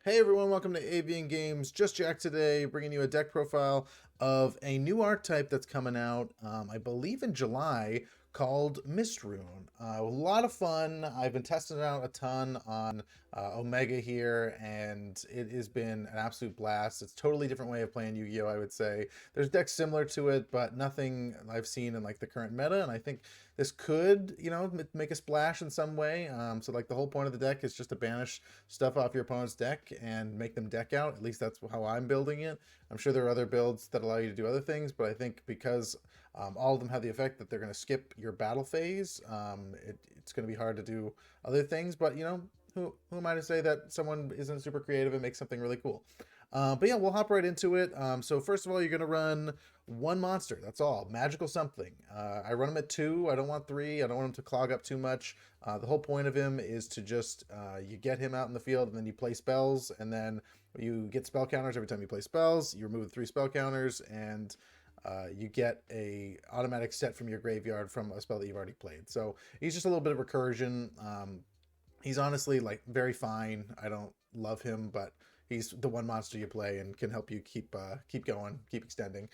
Hey everyone, welcome to Avian Games. Just Jack today, bringing you a deck profile of a new archetype that's coming out, I believe in July, called Mysterunes. A lot of fun. I've been testing it out a ton on Omega here, and it has been an absolute blast. It's a totally different way of playing Yu-Gi-Oh! I would say. There's decks similar to it, but nothing I've seen in like the current meta, and I think this could, make a splash in some way. So like the whole point of the deck is just to banish stuff off your opponent's deck and make them deck out. At least that's how I'm building it. I'm sure there are other builds that allow you to do other things, but I think because all of them have the effect that they're going to skip your battle phase, it's going to be hard to do other things. But who am I to say that someone isn't super creative and makes something really cool? But yeah, we'll hop right into it. So first of all, you're going to run one monster. That's all. Magical something. I run him at 2. I don't want 3. I don't want him to clog up too much. The whole point of him is to just, you get him out in the field and then you play spells, and then you get spell counters every time you play spells. You remove 3 spell counters, and you get a automatic set from your graveyard from a spell that you've already played. So he's just a little bit of recursion. He's honestly like very fine. I don't love him, but he's the one monster you play and can help you keep going, keep extending.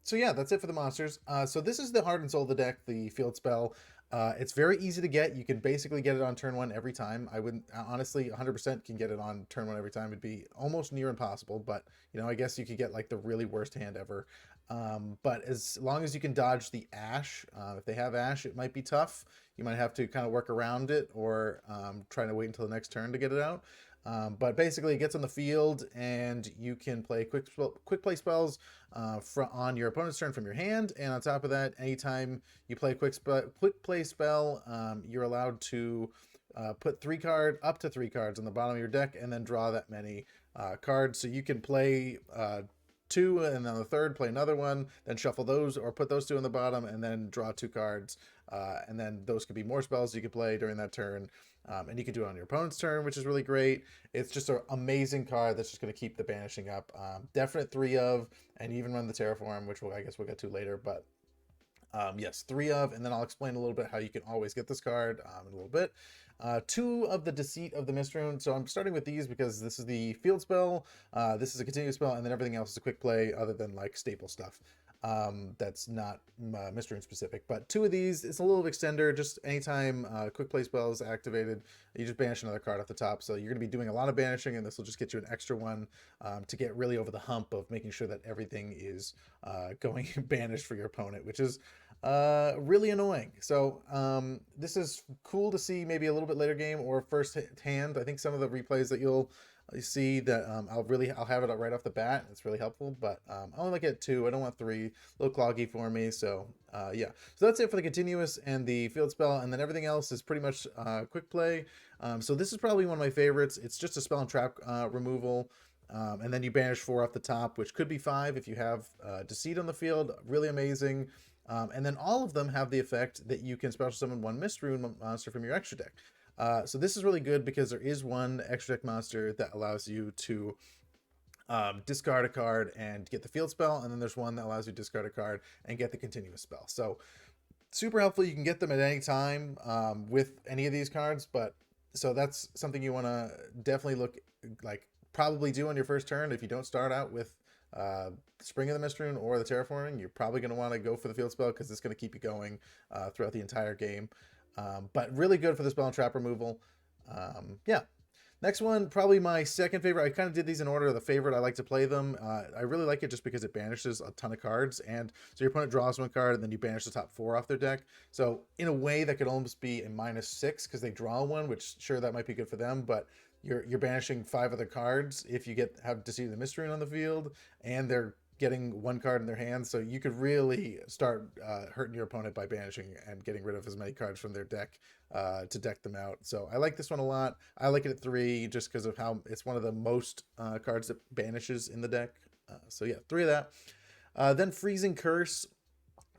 So yeah, that's it for the monsters. So this is the heart and soul of the deck, the field spell. It's very easy to get. You can basically get it on turn 1 every time. I wouldn't honestly 100% can get it on turn 1 every time. It'd be almost near impossible, but I guess you could get like the really worst hand ever. But as long as you can dodge the Ash, if they have Ash, it might be tough. You might have to kind of work around it, or try to wait until the next turn to get it out. But basically, it gets on the field, and you can play quick play spells on your opponent's turn from your hand. And on top of that, anytime you play a quick play spell, you're allowed to put up to 3 cards on the bottom of your deck, and then draw that many cards. So you can play 2, and then the third play another one, then shuffle those or put those 2 in the bottom, and then draw 2 cards. And then those could be more spells you could play during that turn. And you can do it on your opponent's turn, which is really great. It's just an amazing card that's just going to keep the banishing up. Definite 3 of, and even run the Terraform, which I guess we'll get to later. But yes, 3 of, and then I'll explain a little bit how you can always get this card in a little bit. 2 of the Deceit of the Mysterunes. So I'm starting with these because this is the field spell, this is a continuous spell, and then everything else is a quick play other than like staple stuff. That's not Mysterunes specific, but 2 of these, it's a little extender. Just anytime quick play spell is activated, you just banish another card off the top. So you're going to be doing a lot of banishing, and this will just get you an extra one to get really over the hump of making sure that everything is going banished for your opponent, which is really annoying. So this is cool to see maybe a little bit later game or first hand. I think some of the replays that you'll see that I'll have it right off the bat. It's really helpful, but I only like it at 2. I don't want 3. A little cloggy for me. So yeah, so that's it for the continuous and the field spell, and then everything else is pretty much quick play. So this is probably one of my favorites. It's just a spell and trap removal. And then you banish 4 off the top, which could be 5 if you have Deceit on the field. Really amazing. And then all of them have the effect that you can special summon 1 Mysterune monster from your extra deck. So this is really good because there is one extra deck monster that allows you to discard a card and get the field spell, and then there's one that allows you to discard a card and get the continuous spell. So super helpful. You can get them at any time with any of these cards, but so that's something you want to definitely probably do on your first turn. If you don't start out with Spring of the Mystery or the Terraforming, you're probably going to want to go for the field spell because it's going to keep you going throughout the entire game. But really good for the spell and trap removal. Yeah. Next one, probably my second favorite. I kind of did these in order of the favorite. I like to play them. I really like it just because it banishes a ton of cards. And so your opponent draws 1 card, and then you banish the top 4 off their deck. So in a way, that could almost be a -6 because they draw 1, which sure, that might be good for them. But you're banishing 5 other cards if you have Deceit of the Mystery on the field, and they're getting 1 card in their hands. So you could really start hurting your opponent by banishing and getting rid of as many cards from their deck to deck them out. So I like this one a lot. I like it at 3 just because of how it's one of the most cards that banishes in the deck. So yeah, 3 of that. Then Freezing Curse.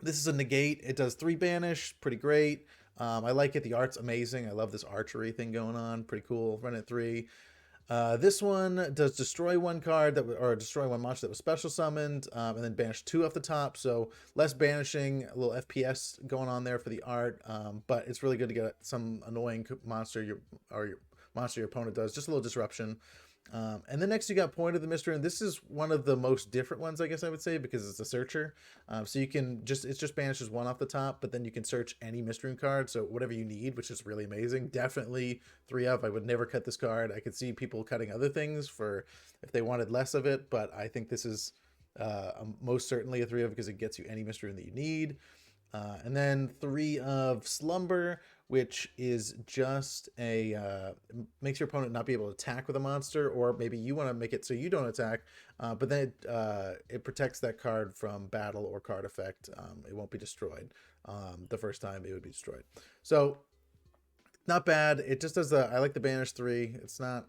This is a negate. It does 3 banish. Pretty great. I like it. The art's amazing. I love this archery thing going on. Pretty cool. Run at 3. This one does destroy 1 card or destroy 1 monster that was special summoned, and then banish 2 off the top. So less banishing, a little FPS going on there for the art, but it's really good to get some annoying monster your monster your opponent does. Just a little disruption. And then next you got Point of the Mystery, and this is one of the most different ones, I guess I would say, because it's a searcher. So you can it just banishes one off the top, but then you can search any Mystery card, so whatever you need, which is really amazing. Definitely 3 of. I would never cut this card. I could see people cutting other things for if they wanted less of it, but I think this is most certainly a 3 of because it gets you any Mystery that you need. And then 3 of Slumber, which is just makes your opponent not be able to attack with a monster, or maybe you want to make it so you don't attack, but then it protects that card from battle or card effect. It won't be destroyed the first time it would be destroyed. So not bad. It just does I like the Banish 3. It's not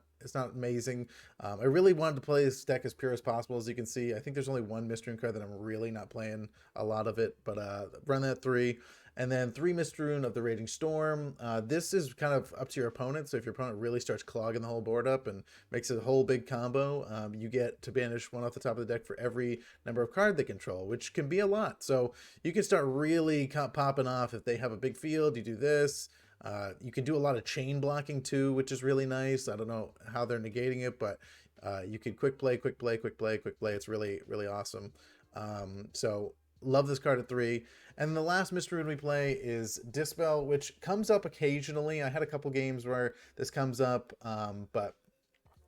amazing. I really wanted to play this deck as pure as possible. As you can see, I think there's only one Mystery card that I'm really not playing a lot of it, but run that 3. And then 3 Mystery of the Raging Storm. This is kind of up to your opponent, so if your opponent really starts clogging the whole board up and makes it a whole big combo, you get to banish 1 off the top of the deck for every number of card they control, which can be a lot. So you can start really popping off if they have a big field. You do this. You can do a lot of chain blocking too, which is really nice. I don't know how they're negating it, but you can quick play. It's really, really awesome. So love this card at 3. And the last Mystery we play is Dispel, which comes up occasionally. I had a couple games where this comes up, but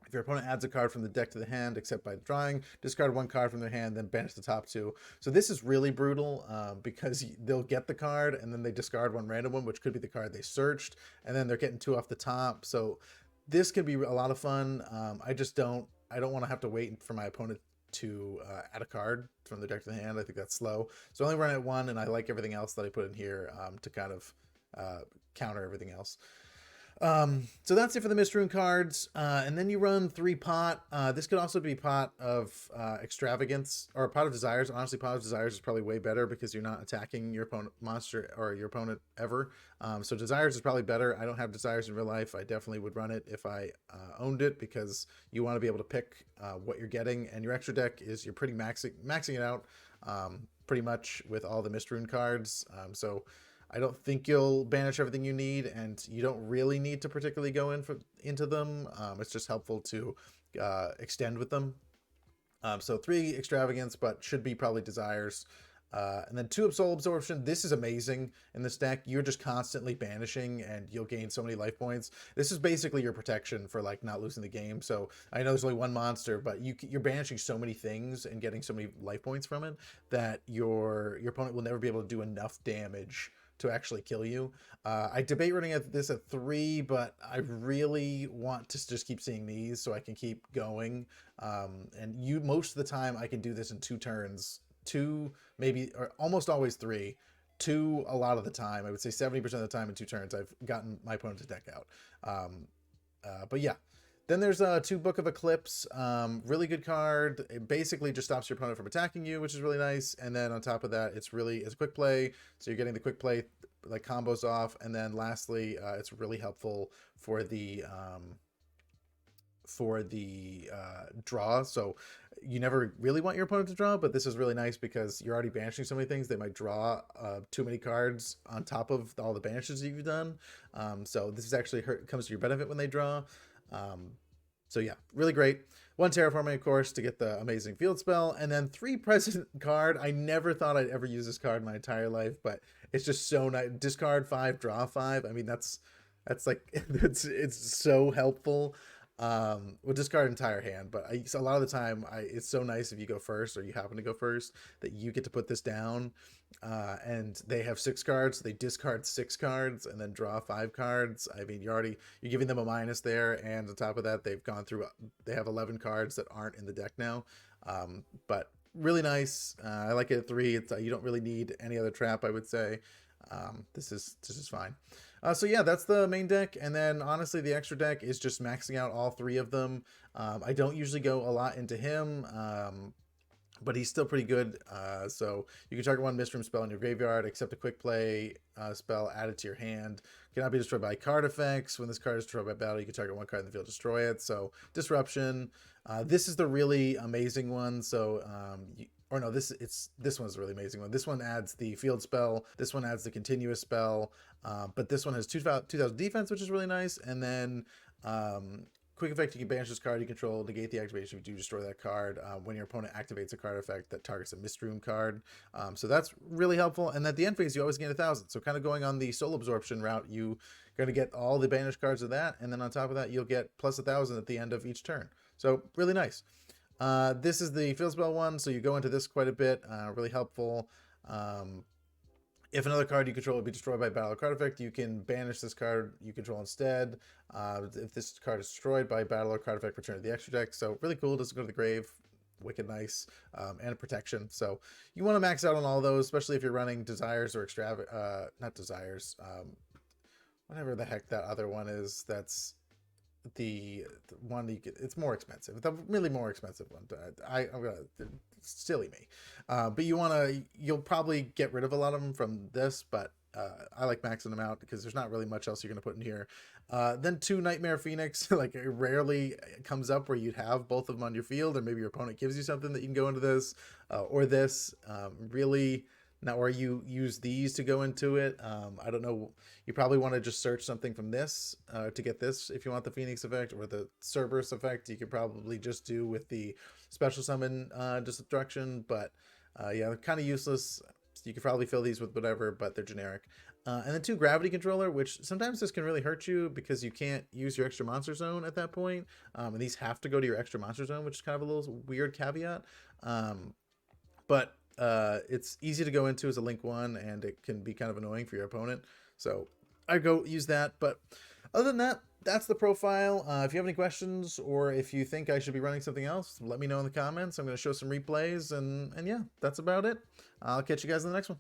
if your opponent adds a card from the deck to the hand, except by drawing, discard 1 card from their hand, then banish the top 2. So this is really brutal because they'll get the card and then they discard 1 random one, which could be the card they searched, and then they're getting 2 off the top. So this can be a lot of fun. I don't want to have to wait for my opponent to add a card from the deck to the hand. I think that's slow. So I only run it 1, and I like everything else that I put in here to kind of counter everything else. So that's it for the Mystery cards. And then you run 3 Pot. This could also be Pot of Extravagance or Pot of Desires. Honestly, Pot of Desires is probably way better because you're not attacking your opponent monster or your opponent ever. So Desires is probably better. I don't have Desires in real life. I definitely would run it if I owned it, because you want to be able to pick what you're getting, and your extra deck is you're pretty maxing it out pretty much with all the Mystery cards. So I don't think you'll banish everything you need, and you don't really need to particularly go into them. It's just helpful to extend with them. So 3 Extravagance, but should be probably Desires. And then 2 Soul Absorption. This is amazing in this deck. You're just constantly banishing, and you'll gain so many life points. This is basically your protection for like not losing the game. So I know there's only 1 monster, but you're banishing so many things and getting so many life points from it that your opponent will never be able to do enough damage to actually kill you. I debate running this at 3, but I really want to just keep seeing these so I can keep going. And most of the time I can do this in 2 turns. 2, maybe, or almost always 3. 2 a lot of the time. I would say 70% of the time in 2 turns I've gotten my opponent to deck out. But yeah. Then there's 2 Book of Eclipse. Really good card. It basically just stops your opponent from attacking you, which is really nice. And then on top of that, it's a quick play. So you're getting the quick play like combos off. And then lastly, it's really helpful for the draw. So you never really want your opponent to draw, but this is really nice because you're already banishing so many things. They might draw too many cards on top of all the banishes you've done. So this is actually comes to your benefit when they draw. So yeah, really great. 1 Terraforming, of course, to get the amazing field spell, and then 3 Present card. I never thought I'd ever use this card in my entire life, but it's just so nice. Discard 5, draw 5. I mean, that's like it's so helpful. We'll discard entire hand, but a lot of the time it's so nice if you go first, or you happen to go first, that you get to put this down, and they have 6 cards, so they discard 6 cards and then draw 5 cards. I mean, you're giving them a minus there, and on top of that, they have 11 cards that aren't in the deck now. But really nice. I like it at 3. You don't really need any other trap, I would say. This is fine. So yeah, that's the main deck, and then honestly the extra deck is just maxing out all 3 of them. I don't usually go a lot into him, but he's still pretty good. So you can target 1 Mystery spell in your graveyard, accept a quick play spell added to your hand. Cannot be destroyed by card effects. When this card is destroyed by battle, you can target 1 card in the field, destroy it. So Disruption. This is the really amazing one. So this one's a really amazing one. This one adds the field spell. This one adds the continuous spell. But this one has 2000 defense, which is really nice. And then Quick effect, you can banish this card you control, negate the activation if you do destroy that card when your opponent activates a card effect that targets a Mysterunes card. So that's really helpful. And at the end phase, you always gain 1,000. So kind of going on the soul absorption route, you going to get all the banished cards of that, and then on top of that, you'll get plus 1,000 at the end of each turn. So really nice. This is the field spell one, so you go into this quite a bit. Really helpful. If another card you control would be destroyed by battle or card effect, you can banish this card you control instead. If this card is destroyed by battle or card effect, return to the extra deck. So really cool. Doesn't go to the grave. Wicked nice. And protection. So you want to max out on all those, especially if you're running desires or not desires. Whatever the heck that other one is. That's the one you get. It's more expensive. The really more expensive one. I'm gonna silly me. But you'll probably get rid of a lot of them from this, but I like maxing them out because there's not really much else you're gonna put in here. Then 2 Nightmare Phoenix. Like, it rarely comes up where you'd have both of them on your field, or maybe your opponent gives you something that you can go into this or this. Really. Now, or you use these to go into it. I don't know. You probably want to just search something from this to get this if you want the Phoenix effect, or the Cerberus effect. You could probably just do with the special summon destruction. But yeah, they're kind of useless. You could probably fill these with whatever, but they're generic. And then 2 Gravity Controller, which sometimes this can really hurt you because you can't use your extra monster zone at that point. And these have to go to your extra monster zone, which is kind of a little weird caveat. But it's easy to go into as a link 1, and it can be kind of annoying for your opponent. So I go use that. But other than that, that's the profile. If you have any questions, or if you think I should be running something else, let me know in the comments. I'm going to show some replays, and yeah, that's about it. I'll catch you guys in the next one.